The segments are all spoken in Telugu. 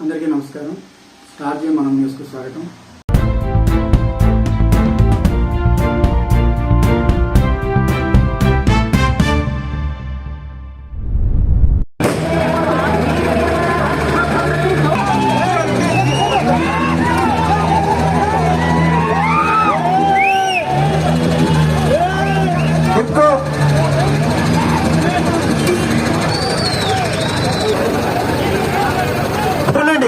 అందరికీ నమస్కారం. స్టార్ జీ మనం న్యూస్కు స్వాగతం.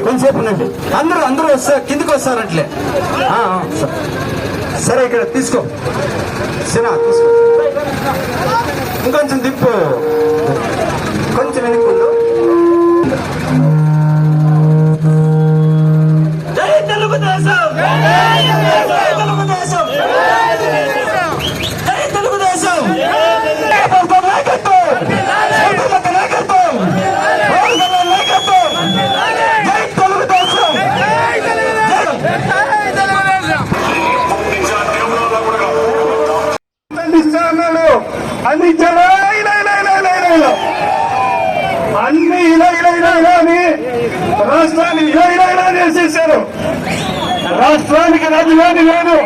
కొంచెంసేపు ఉండండి. అందరూ వస్తారు, కిందికి వస్తారట్లే. సరే ఇక్కడ తీసుకో, సినా తీసుకో, ఇంకొంచెం దిప్పు, కొంచెం వెనుకుండు. జై తెలుగుదేశం, జై తెలుగుదేశం, జై తెలుగుదేశం. అన్ని ఇలా అని రాష్ట్రాన్ని ఇలా చేసేసారు. రాష్ట్రానికి రాజధాని లేదు.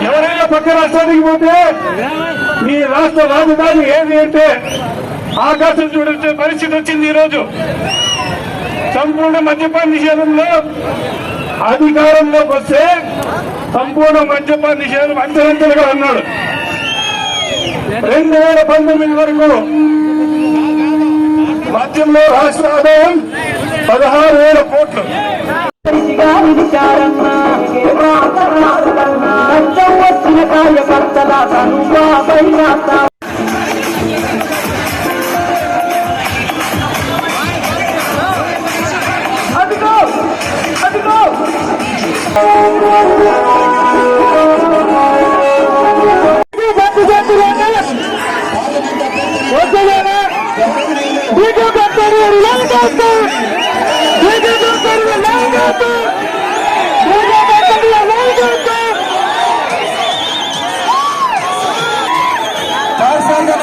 ఎవరైనా పక్క రాష్ట్రానికి పోతే మీ రాష్ట్ర రాజధాని ఏది అంటే ఆకాశం చూడే పరిస్థితి వచ్చింది. ఈరోజు సంపూర్ణ మద్యపాన నిషేధంలో అధికారంలోకి వస్తే సంపూర్ణ మద్యపాన నిషేధం అంచెలంచెలుగా అన్నాడు. 2019 వరకు మద్యంలో రాష్ట్ర ఆదాయం 16,000 కోట్లు.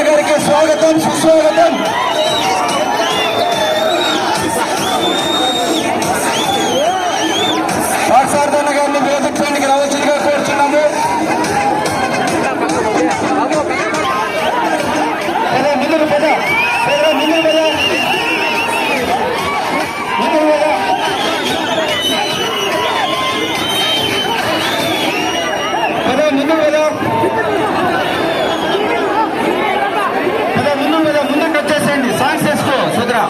గారికి స్వాగతం, సుస్వాగతం. పాఠశాల గారిని వేదికడానికి రావాల్సిందిగా కోరుతున్నాము. ముందుకు వచ్చేసేయండి. సాంగ్స్ వేసుకో సుద్రా.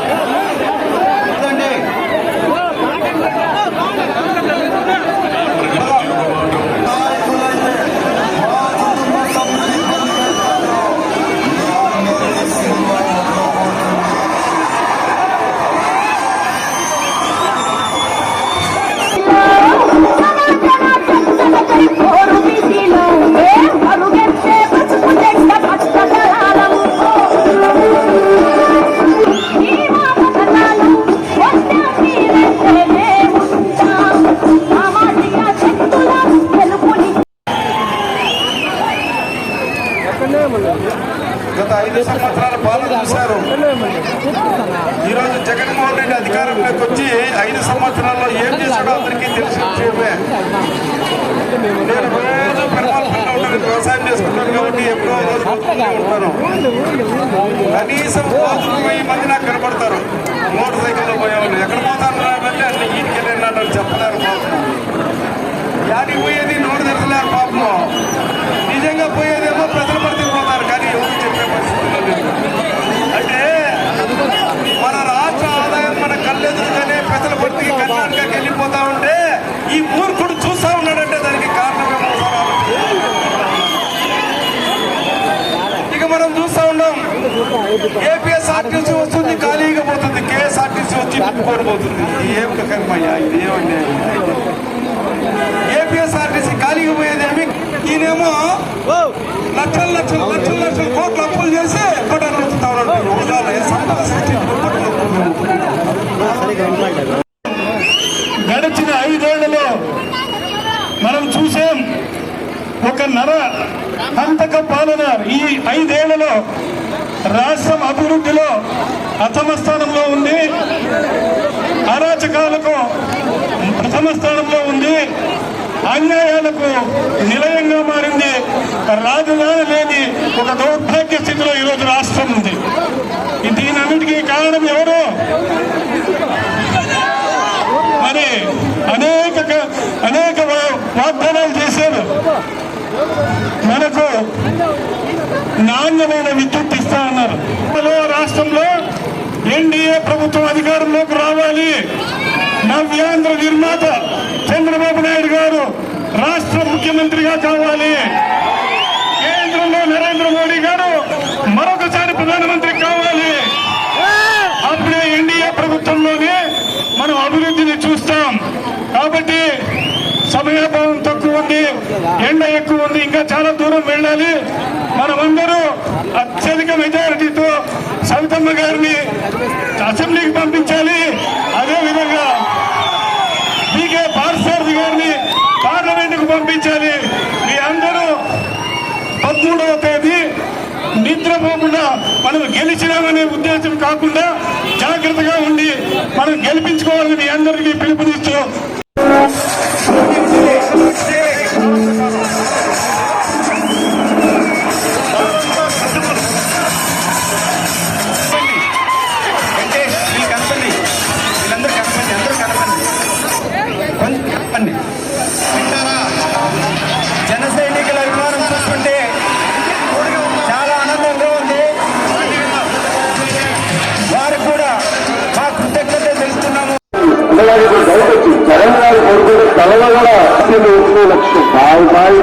గత 5 సంవత్సరాల పాలన చూశారు. ఈరోజు జగన్మోహన్ రెడ్డి అధికారంలోకి వచ్చి 5 సంవత్సరాల్లో ఏం చేశాడో అందరికీ తెలిసిన విషయమే. నేను రోజు పరిపాలనలో ఉంటాను, వ్యవసాయం చేసుకుంటాను కాబట్టి ఎప్పుడో రోజు ఉంటాను. కనీసం 1000 మంది నాకు కనపడతారు. మోటార్ సైకిల్లో పోయేవాళ్ళు ఎక్కడ పోతాను అంటే అన్ని ఈడ్కెళ్ళినాడు చెప్పలేరు. పాపం యాడికి పోయేది నోటు తెరచలేరు. పాపం నిజంగా పోయేదేమో ప్రజల పరిస్థితి పోతారు, కానీ ఎవరు చెప్పే పరిస్థితుల్లో లేదు. అంటే మన రాష్ట్ర ఆదాయం మన కళ్ళెదురుగానే ప్రజల పరిస్థితికి కర్ణాటకకి వెళ్ళిపోతా ఉంటే ఈ మూర్ఖుడు చూస్తా ఉన్నాడంటే దానికి కారణమేమో. ఇక మనం చూస్తా ఉన్నాం, ఏపీఎస్ఆర్టీసీ వస్తుంది, ఖాళీగా పోతుంది. కేఎస్ఆర్టీసీ వచ్చి నింపుకోడిపోతుంది. ఏం కర్మయ్యా ఇది, ఏమండి? ఏపీఎస్ఆర్టీసీ ఖాళీగా పోయేదేమి, ఈయనేమో లక్షల కోట్లు అప్పులు చేసి కొట్టలు వస్తుతా ఉన్నాడు. గడిచిన 5 ఏళ్లలో మనం చూసాం ఒక హంతక పాలన. ఈ 5 ఏళ్లలో రాష్ట్రం అభివృద్ధిలో అథమ స్థానంలో ఉంది. అరాచకాలకు ప్రథమ స్థానంలో ఉంది, అన్యాయాలకు నిలయంగా మారింది, రాజధాని లేని ఒక దౌర్భాగ్య స్థితిలో ఈరోజు రాష్ట్రం ఉంది. దీనన్నిటికీ కారణం ఎవరు? మరి అనేక వాగ్దానాలు చేశారు. మనకు నాణ్యమైన విద్యుత్ ఇస్తా అన్నారు. రాష్ట్రంలో ఎన్డీఏ ప్రభుత్వం అధికారంలోకి రావాలి, నవ్యాంధ్ర నిర్మాత చంద్రబాబు నాయుడు గారు రాష్ట్ర ముఖ్యమంత్రిగా కావాలి, కేంద్రంలో నరేంద్ర మోడీ గారు మరొకసారి ప్రధానమంత్రి కావాలి. అప్పుడే ఎన్డీఏ ప్రభుత్వంలోనే మనం అభివృద్ధిని చూస్తాం. కాబట్టి సమయాభావం తక్కువ ఉంది, ఎండ ఎక్కువ ఉంది, ఇంకా చాలా దూరం వెళ్ళాలి. మనమందరూ అత్యధిక మెజారిటీతో సవితమ్మ గారిని అసెంబ్లీకి పంపించాలి. అదేవిధంగా బీకే పార్సారథి గారిని పార్లమెంటుకు పంపించాలి. మీ అందరూ 13వ తేదీ నిద్రపోకుండా మనం గెలిచినామనే ఉద్దేశం కాకుండా జాగ్రత్తగా ఉండి మనం గెలిపించుకోవాలని మీ అందరికీ పిలుపునిస్తూ జన సైనికుల అభిమానం చూస్తుంటే చాలా ఆనందంగా ఉంది. వారు కూడా మా కృతజ్ఞత తెలుస్తున్నాము. తెలంగాణ కోరుకుంటే తెలంగాణ లక్ష్యం బాయి బాయి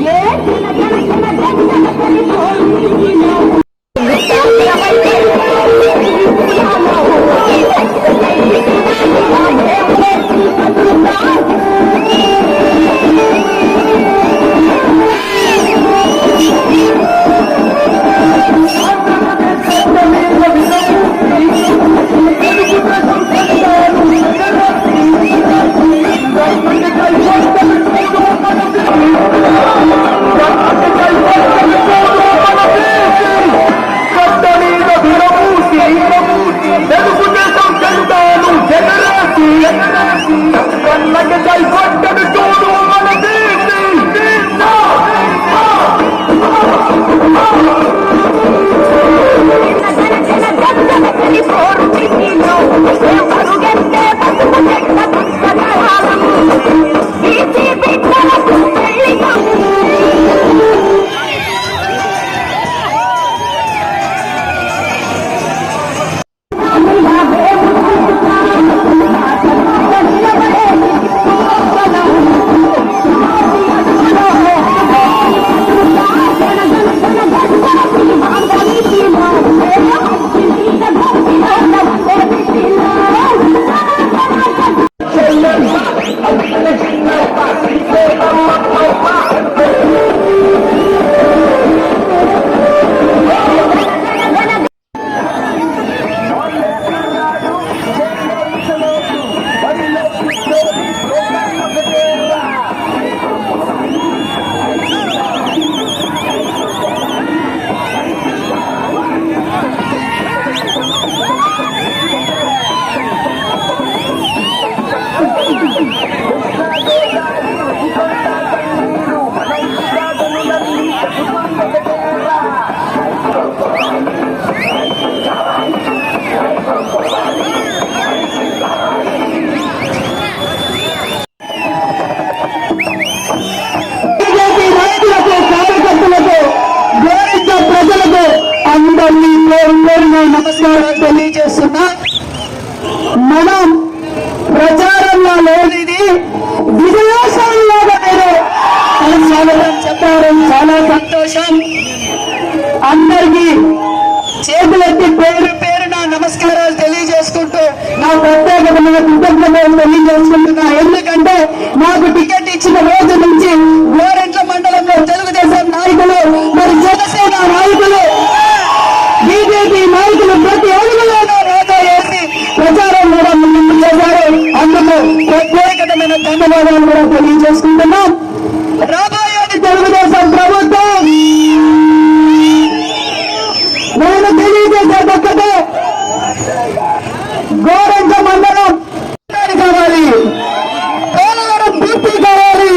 Yeah, నమస్కారాలు తెలియజేస్తున్నా. మనం ప్రచారంలో లేనిది విదేశాల్లో చెప్పారు. చాలా సంతోషం. అందరికీ చేతులెత్తి పేరు పేరున నమస్కారాలు తెలియజేసుకుంటూ నా ప్రత్యేకమైన కృతజ్ఞతలు తెలియజేసుకుంటున్నా. ఎందుకంటే నాకు టికెట్ ఇచ్చిన రోజు నుంచి గోరెంట్ల మండలంలో తెలుగుదేశం నాయకులు, మరి జనసేన నాయకులు, బీజేపీ నాయకులు ప్రతి అడుగులోనూ రాజా వేసి ప్రచారం కూడా ముందు చేశారు. అందుకు ప్రత్యేకమైన ధన్యవాదాలు కూడా తెలియజేసుకుంటున్నాం. రాబోయేది తెలుగుదేశం ప్రభుత్వం. నేను తెలియజేసేది ఒక్కటే, గోరెంట్ల మండలం కావాలి, పోలవరం పూర్తి కావాలి,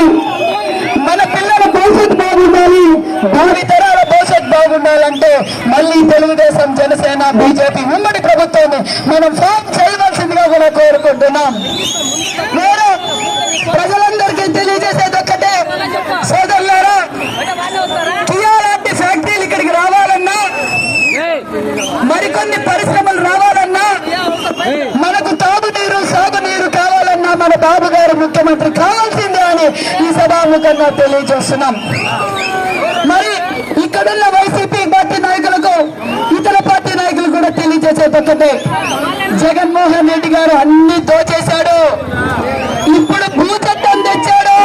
మన పిల్లల భవిష్యత్తు బాగుండాలి, భావితరాల భవిష్యత్తు బాగుండాలంటే మళ్ళీ తెలుగుదేశం, జనసేన, బీజేపీ ఉమ్మడి ప్రభుత్వాన్ని మనం ఫామ్ చేయవలసిందిగా కూడా కోరుకుంటున్నాం. నేను ప్రజలందరికీ తెలియజేసేది ఒక్కటే, సోదరులారా, కియాలాంటి ఫ్యాక్టరీలు ఇక్కడికి రావాలన్నా, మరికొన్ని పరిశ్రమలు రావాలన్నా, మనకు తాగునీరు, సాగునీరు కావాలన్నా మన బాబు గారు ముఖ్యమంత్రి కావాల్సిందే అని ఈ సభాముఖంగా తెలియజేస్తున్నాం. మరి ఇక్కడున్న వైసీపీ పార్టీ నాయకులకు, ఇతర పార్టీ నాయకులు కూడా తెలియజేసేది ఒక్కటే, జగన్మోహన్ రెడ్డి గారు అన్ని దోచేశాడు. ఇప్పుడు భూ చట్టం తెచ్చాడు.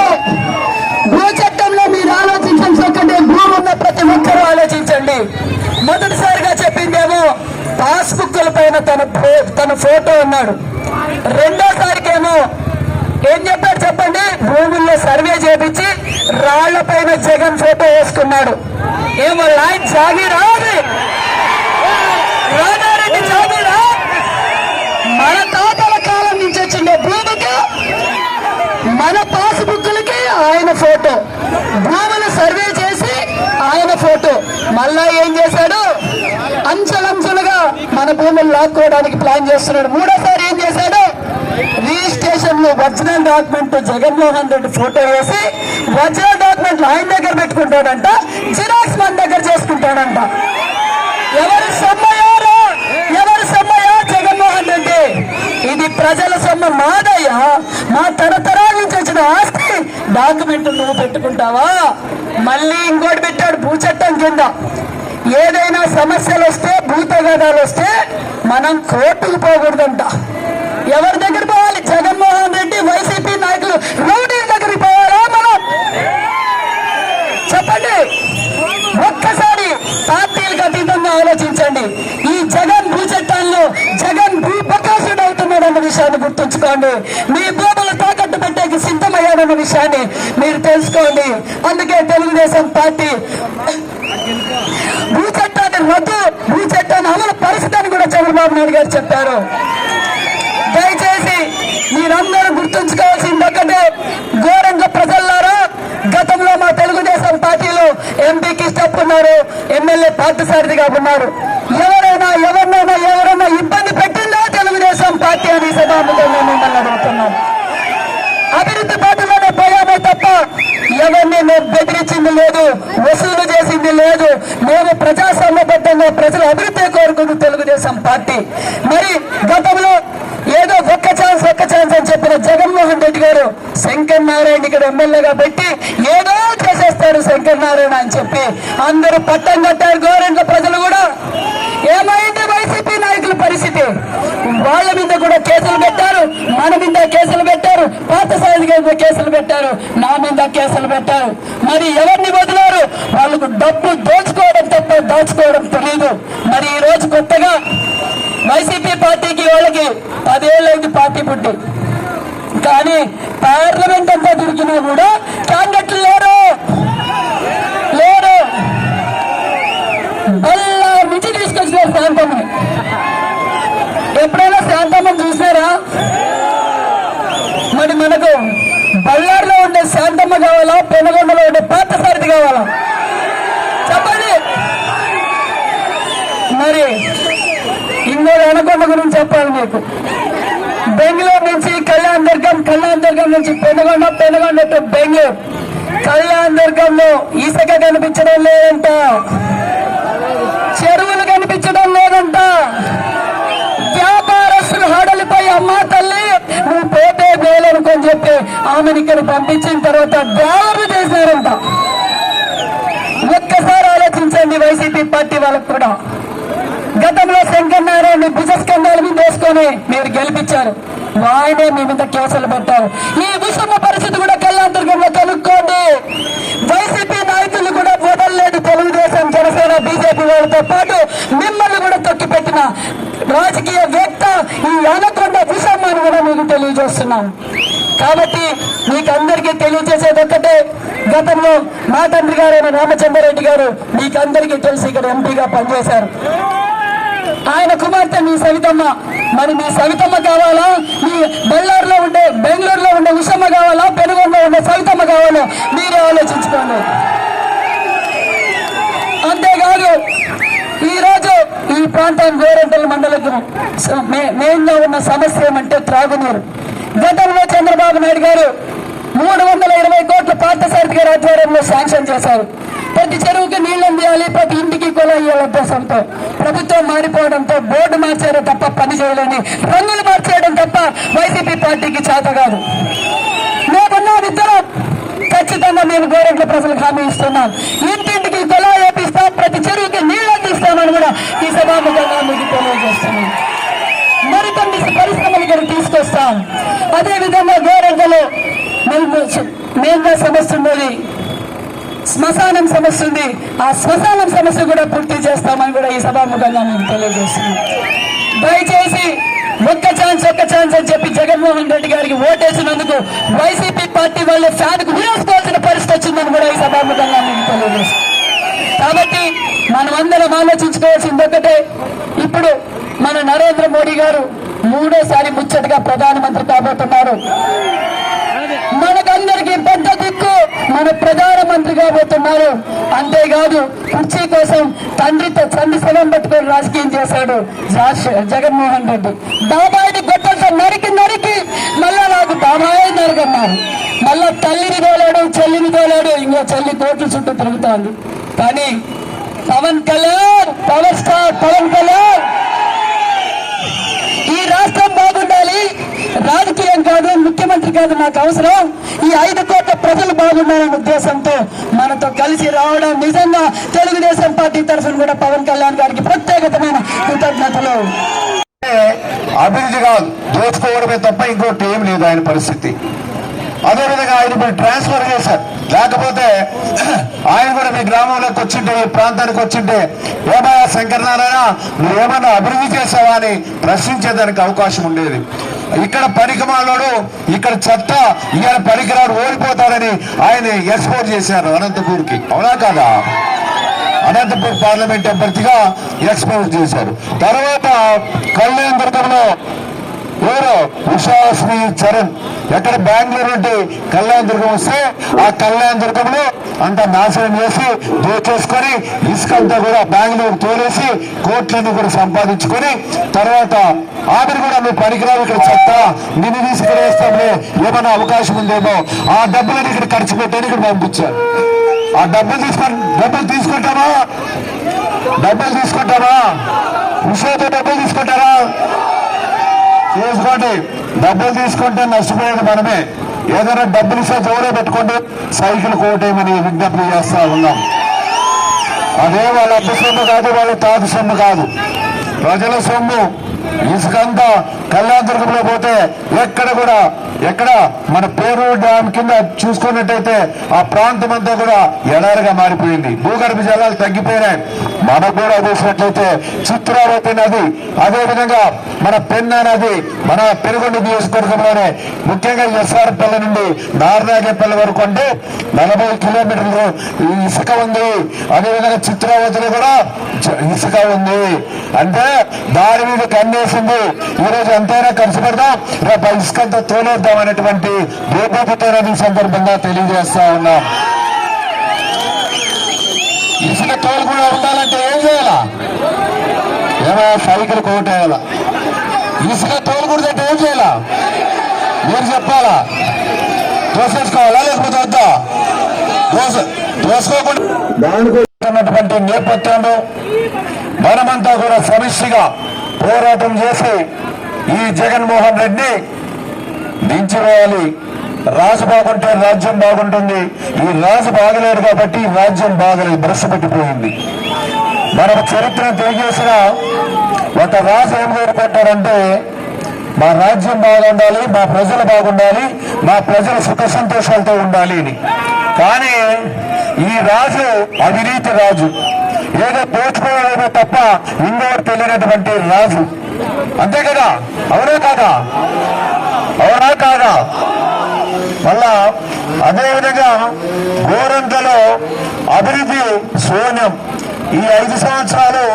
భూ చట్టంలో మీరు ఆలోచించండి ఒక్కటే, భూమి ఉన్న ప్రతి ఒక్కరూ ఆలోచించండి. మొదటిసారిగా చెప్పిందేమో పాస్బుక్ల పైన తన ఫోటో ఉన్నాడు. రెండోసారికేమో ఏం చెప్పాడు చెప్పండి, భూముల్లో సర్వే చేపించి రాళ్ల పైన జగన్ ఫోటో వేసుకున్నాడు. ఏమో లాయన్ జాగీరా, రాజారెడ్డి జాగీరా, మన తాతల కాలం నుంచి వచ్చిండే భూమికి మన పాస్బుక్లకి ఆయన ఫోటో, భూములు సర్వే చేసి ఆయన ఫోటో. మళ్ళా ఏం చేశాడు, అంచెలంచెలుగా మన భూములు లాక్కోవడానికి ప్లాన్ చేస్తున్నాడు. మూడోసారి ఏం చేశాడు, రిజిస్ట్రేషన్ లో original document Jaganmohan Reddy photo వేసి ఒరిజినల్ డాక్యుమెంట్లు ఆయన దగ్గర పెట్టుకుంటాడంట, జిరాక్స్ మన దగ్గర చేసుకుంటాడంట. ఎవరి సొమ్మయ్యారో, ఎవరి సొమ్మయ్యా జగన్మోహన్ రెడ్డి. ఇది ప్రజల సొమ్ము, మాదయ్యా, మా తరతరాల నుంచి వచ్చిన ఆస్తి. డాక్యుమెంట్ నువ్వు పెట్టుకుంటావా? మళ్ళీ ఇంకోటి పెట్టాడు, భూ చట్టం కింద ఏదైనా సమస్యలు వస్తే, భూతగాదాలు వస్తే మనం కోర్టుకు పోకూడదంట. ఎవరి దగ్గర పోవాలి? జగన్మోహన్ రెడ్డి, వైసీపీ నాయకులు, రౌడీల దగ్గరికి పోవాలా మనం? చెప్పండి. ఒక్కసారి పార్టీలకు అతీతంగా ఆలోచించండి. ఈ జగన్ భూ చట్టాల్లో జగన్ భూ ప్రకాశుడు అవుతున్నాడన్న విషయాన్ని గుర్తుంచుకోండి. మీ భూములు తాకట్టు పెట్టేకి సిద్ధమయ్యాడన్న విషయాన్ని మీరు తెలుసుకోండి. అందుకే తెలుగుదేశం పార్టీ భూ చట్టాన్ని రద్దు, భూ చట్టాన్ని అమలు పరిస్థితిని కూడా చంద్రబాబు నాయుడు గారు చెప్పారు. దయచేసి మీరందరూ గుర్తుంచుకోవాల్సింది ఒకటే, గోరంట్ల ప్రజలారా, గతంలో మా తెలుగుదేశం పార్టీలో ఎంపీ కిష్టప్ ఉన్నారు, ఎమ్మెల్యే పార్థసారథిగా ఉన్నారు. ఎవరైనా ఇబ్బంది పెట్టిందా తెలుగుదేశం పార్టీ అని సభాముఖంగా మిమ్మల్ని అడుగుతున్నాం. అభివృద్ధి పార్టీలోనే పోయామే తప్ప ఎవరిని మేము బెదిరించింది లేదు, వసూలు చేసింది లేదు. మేము ప్రజాస్వామ్యబద్ధంగా ప్రజల అభివృద్ధి కోరుకుంది తెలుగుదేశం పార్టీ. మరి గతంలో ఏదో ఒక్క ఛాన్స్ అని చెప్పిన జగన్మోహన్ రెడ్డి గారు శంకర్ నారాయణ ఇక్కడ ఎమ్మెల్యేగా పెట్టి ఏదో చేసేస్తారు శంకర్ నారాయణ అని చెప్పి అందరూ పట్టం కట్టారు. గోరెంట్ల ప్రజలు కూడా ఏమైంది వైసీపీ నాయకుల పరిస్థితి? వాళ్ళ మీద కూడా కేసులు పెట్టారు, మన మీద కేసులు పెట్టారు, పార్థసారథి మీద కేసులు పెట్టారు, నా మీద కేసులు పెట్టారు. మరి ఎవరిని వదిలారు? వాళ్ళకు డబ్బు దోచుకోవడం తప్ప దాచుకోవడం తెలియదు. మరి ఈ రోజు కొత్తగా వైసీపీ పార్టీకి వాళ్ళకి 10 ఏళ్ళైంది పార్టీ పుట్టి, కానీ పార్లమెంట్ అంతా తిరిగినా కూడా క్యాండిడేట్లు లేరు. బల్లా నుంచి తీసుకొచ్చినారు శాంతమ్మని. ఎప్పుడైనా శాంతమ్మని చూసారా? మరి మనకు బళ్ళారిలో ఉండే శాంతమ్మ కావాలా, పెనుగొండలో ఉండే పార్థసారథి కావాలా? చెప్పండి. మరి ఇంకోటి అనకొండ గురించి చెప్పాలి మీకు. బెంగళూరు నుంచి కళ్యాణ్ దుర్గం నుంచి పెనుగొండ టు బెంగళూరు. కళ్యాణ్ దుర్గంలో ఇసుక కనిపించడం లేదంట, చెరువులు కనిపించడం లేదంట, ఆమెను ఇక్కడ పంపించిన తర్వాత డ్రైవర్లు చేశారంట. ఒక్కసారి ఆలోచించండి వైసీపీ పార్టీ వాళ్ళకు కూడా. గతంలో శంకర్ నారాయణ భుజస్కంధాల మీద వేసుకొని మీరు గెలిపించారు, ఆయనే మీ మీద కేసులు పెట్టారు. ఈ విషమ పరిస్థితి కూడా కళ్యాణదుర్గంలో కనుక్కోండి. వైసీపీ నాయకులు కూడా వదలలేదు. తెలుగుదేశం, జనసేన, బీజేపీ వాళ్ళతో పాటు మిమ్మల్ని కూడా తొక్కిపెట్టిన రాజకీయవేత్త ఈ అనకొండ విషయం అని కూడా మీకు తెలియజేస్తున్నాం. కాబట్టి మీకు అందరికీ తెలియజేసేది ఒక్కటే, గతంలో మా తండ్రి గారైన రామచంద్రారెడ్డి గారు మీకు అందరికీ తెలిసి ఇక్కడ ఎంపీగా పనిచేశారు. ఆయన కుమార్తె మీ సవితమ్మ. మరి మీ సవితమ్మ కావాలా, మీ బెంగళూరులో ఉండే ఉషమ్మ కావాలా, పెనుగొండలో ఉండే సవితమ్మ కావాలా, మీరే ఆలోచించుకోండి. అంతేకాదు ఈరోజు ఈ ప్రాంతం గోరంటల మండలకు మెయిన్గా ఉన్న సమస్య ఏమంటే త్రాగునీరు. గతంలో చంద్రబాబు నాయుడు గారు 320 కోట్ల పార్థసారథి గారి ఆధ్వర్యంలో శాంక్షన్ చేశారు. ప్రతి చెరువుకి నీళ్లు అందియాలి, ప్రతి ఇంటికి కుళాయి ఉద్దేశంతో ప్రభుత్వం మారిపోవడంతో బోర్డు మార్చారు తప్ప పని చేయలేని, రంగులు మార్చేయడం తప్ప వైసీపీ పార్టీకి చేత కాదు. మేమున్నామిద్దరం ఖచ్చితంగా మేము గోరంట్ల ప్రజలకు హామీ ఇస్తున్నాం. ఇంటింటికి కుళాయి వేపిస్తాం, ప్రతి చెరువుకి నీళ్లు అందిస్తామని కూడా ఈ సభాముఖంగా మీకు తెలియజేస్తున్నాం. మరికొన్ని పరిశ్రమలు ఇక్కడ తీసుకొస్తాం. అదేవిధంగా గోరంట్లలో మెయిన్గా సమస్య ఉన్నది శ్మశానం సమస్య ఉంది. ఆ శ్మశానం సమస్య కూడా పూర్తి చేస్తామని కూడా ఈ సభాముఖంగా మీకు తెలియజేస్తున్నాం. దయచేసి ఒక్క ఛాన్స్ అని చెప్పి జగన్మోహన్ రెడ్డి గారికి ఓటేసినందుకు వైసీపీ పార్టీ వాళ్ళ ఫ్యాన్కు విరోసుకోవాల్సిన పరిస్థితి వచ్చిందని కూడా ఈ సభాముఖంగా మీకు తెలియజేస్తున్నాం. కాబట్టి మనం అందరం ఆలోచించుకోవాల్సింది ఒకటే, ఇప్పుడు మన నరేంద్ర మోడీ గారు 3వ ముచ్చటగా ప్రధానమంత్రి కాబోతున్నారు. మనకందరికీ పెద్ద దిక్కు మన ప్రధానమంత్రి కాబోతున్నారు. అంతేకాదు కుర్చీ కోసం తండ్రి శవం పట్టుకొని రాజకీయం చేశాడు జగన్మోహన్ రెడ్డి. బాబాయిని గొప్పలతో నరికి మళ్ళా నాకు బాబాయ్ నరకన్నారు. మళ్ళా తల్లిని తోలాడు, చెల్లిని తోలాడు, ఇంకో చెల్లి కోట్ల చుట్టూ తిరుగుతోంది. కానీ పవన్ కళ్యాణ్, పవర్ స్టార్ పవన్ కళ్యాణ్, ఈ రాష్ట్రం బాగుండాలి, రాజకీయం కాదు, ముఖ్యమంత్రి కాదు నాకు అవసరం, ఈ 5 కోట్ల ప్రజలు బాగున్నారనే ఉద్దేశంతో మనతో కలిసి రావడం నిజంగా తెలుగుదేశం పార్టీ తరఫున కూడా పవన్ కళ్యాణ్ గారికి ప్రత్యేకమైన కృతజ్ఞతలు. అభివృద్ధి కాదు, దోచుకోవడమే తప్ప ఇంకోటి ఏం లేదు ఆయన పరిస్థితి. అదేవిధంగా ఆయన ఇప్పుడు ట్రాన్స్ఫర్ చేశారు. లేకపోతే ఆయన కూడా మీ గ్రామంలోకి వచ్చింటే, ఈ ప్రాంతానికి వచ్చింటే, ఏమయ్యా శంకర్ నారాయణ నువ్వేమన్నా అభివృద్ధి చేసావా అని ప్రశ్నించేదానికి అవకాశం ఉండేది. ఇక్కడ పనికిమాలోడు, ఇక్కడ చెత్త, ఇక్కడ పనికిరాడు ఓడిపోతాడని ఆయన ఎక్స్పోర్ట్ చేశారు అనంతపూర్కి. అవునా కాదా? అనంతపూర్ పార్లమెంట్ అభ్యర్థిగా ఎక్స్పోర్ట్ చేశారు. తర్వాత కళ్యాణదుర్గంలో ఎవరు ఉషాశ్రీ చరణ్, ఎక్కడ బెంగళూరు నుండి కళ్యాణదుర్గం వస్తే ఆ కళ్యాణదుర్గంలో అంతా నాశనం చేసి దోచేసుకొని ఇసుకంతా కూడా బెంగళూరు తోలేసి కోట్లన్నీ కూడా సంపాదించుకొని తర్వాత ఆమెను కూడా నువ్వు పనికిరావు, ఇక్కడ చెత్త, నిన్ను తీసుకునేస్తామే, ఏమన్నా అవకాశం ఉందేమో, ఆ డబ్బులను ఇక్కడ ఖర్చు పెట్టని ఇక్కడ పంపించారు. ఆ డబ్బులు తీసుకుంటామా? ఉషాతో డబ్బులు తీసుకుంటారా? తీసుకోండి. డబ్బులు తీసుకుంటే నష్టపోయేది మనమే. ఏదైనా డబ్బులు ఇస్తే జోరే పెట్టుకోండి, సైకిల్ కోటేమని విజ్ఞప్తి చేస్తా ఉన్నాం. అదే వాళ్ళ అప్పు సొమ్ము కాదు, వాళ్ళ తాత సొమ్ము కాదు, ప్రజల సొమ్ము. ఇసుకంతా కళ్యాణదుర్గంలో పోతే ఎక్కడ మన పేరు డ్యామ్ కింద చూసుకున్నట్టయితే ఆ ప్రాంతం అంతా కూడా ఎడారిగా మారిపోయింది. భూగర్భ జలాలు తగ్గిపోయినాయి. మనకు కూడా చూసినట్లయితే చిత్రావతి నది, అదేవిధంగా మన పెన్నా నది, మన పెనుగొండ నియోజకవర్గంలోనే ముఖ్యంగా ఎస్ఆర్పల్లి నుండి నార్నాగేపల్లి వరకు అంటే 40 కిలోమీటర్లు ఇసుక ఉంది. అదేవిధంగా చిత్రావతిలో కూడా ఇసుక ఉంది. అంటే దాని మీద కన్నేసింది. ఈరోజు ఎంతైనా ఖర్చు పెడదాం, రేపు ఇసుకంతా తోలేద్దాం అనేటువంటి ఈ సందర్భంగా తెలియజేస్తా ఉన్నాం. ఇసుక తోలు కూడా ఉండాలంటే ఏం చేయాలా? ఏమో సైకిల్ కోటేయాల. ఇసుక తోలు కూడా అంటే ఏం చేయాలా? మీరు చెప్పాలా? తోసేసుకోవాలా లేకపోతే వద్దా? తోసుకోకుండా దానికి నేపథ్యంలో మనమంతా కూడా సమిష్టిగా పోరాటం చేసి ఈ జగన్మోహన్ రెడ్డిని దించివేయాలి. రాజు బాగుంటే రాజ్యం బాగుంటుంది. ఈ రాజు బాగలేడు కాబట్టి ఈ రాజ్యం బాగలేదు, భ్రష్టు పెట్టిపోయింది. మనం చరిత్రను తెలియజేసిన ఒక రాజు ఏం కోరుకుంటారంటే మా రాజ్యం బాగుండాలి, మా ప్రజలు బాగుండాలి, మా ప్రజలు సుఖ సంతోషాలతో ఉండాలి అని. కానీ ఈ రాజు అవినీతి రాజు, ఏదో పోచుకోవడమే తప్ప ఇంకోటి తెలియనటువంటి రాజు. అంతే కదా? అవునా కాదా? అవునా కాదా? మళ్ళా అదేవిధంగా గోరంట్లలో అభివృద్ధి శూన్యం. ఈ 5 సంవత్సరాలు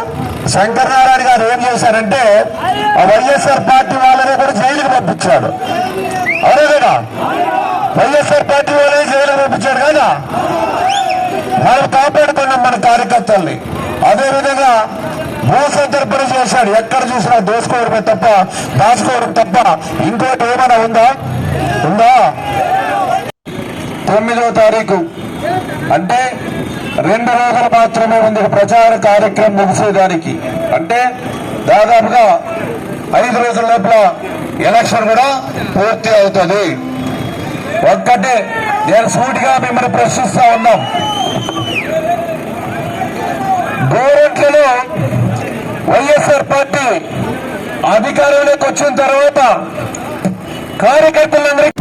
శంకరనారాయణ గారు ఏం చేశారంటే ఆ వైఎస్ఆర్ పార్టీ వాళ్ళని కూడా జైలుకి పంపించాడు. అవునా కదా? వైఎస్ఆర్ పార్టీ వాళ్ళని జైలుకి పంపించాడు కదా. మనం కాపాడుకున్నాం మన కార్యకర్తల్ని. అదేవిధంగా భూసంతర్పణ చేశాడు. ఎక్కడ చూసినా దోసుకోవడమే తప్ప దాచుకోవడం తప్ప ఇంకోటి ఏమైనా ఉందా? 9వ తారీఖు అంటే 2 రోజులు మాత్రమే ఉంది ప్రచార కార్యక్రమం ముగిసేదానికి. అంటే దాదాపుగా 5 రోజుల లోపల ఎలక్షన్ కూడా పూర్తి అవుతుంది. ఒక్కటే నేను సూటిగా మిమ్మల్ని ప్రశ్నిస్తా ఉన్నాం. గోరంట్లలో వైఎస్ఆర్ పార్టీ అధికారంలోకి వచ్చిన తర్వాత కార్యకర్తలందరికీ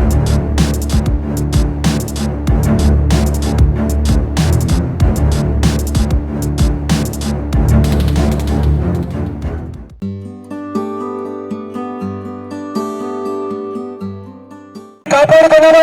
కాపాడుకున్నామని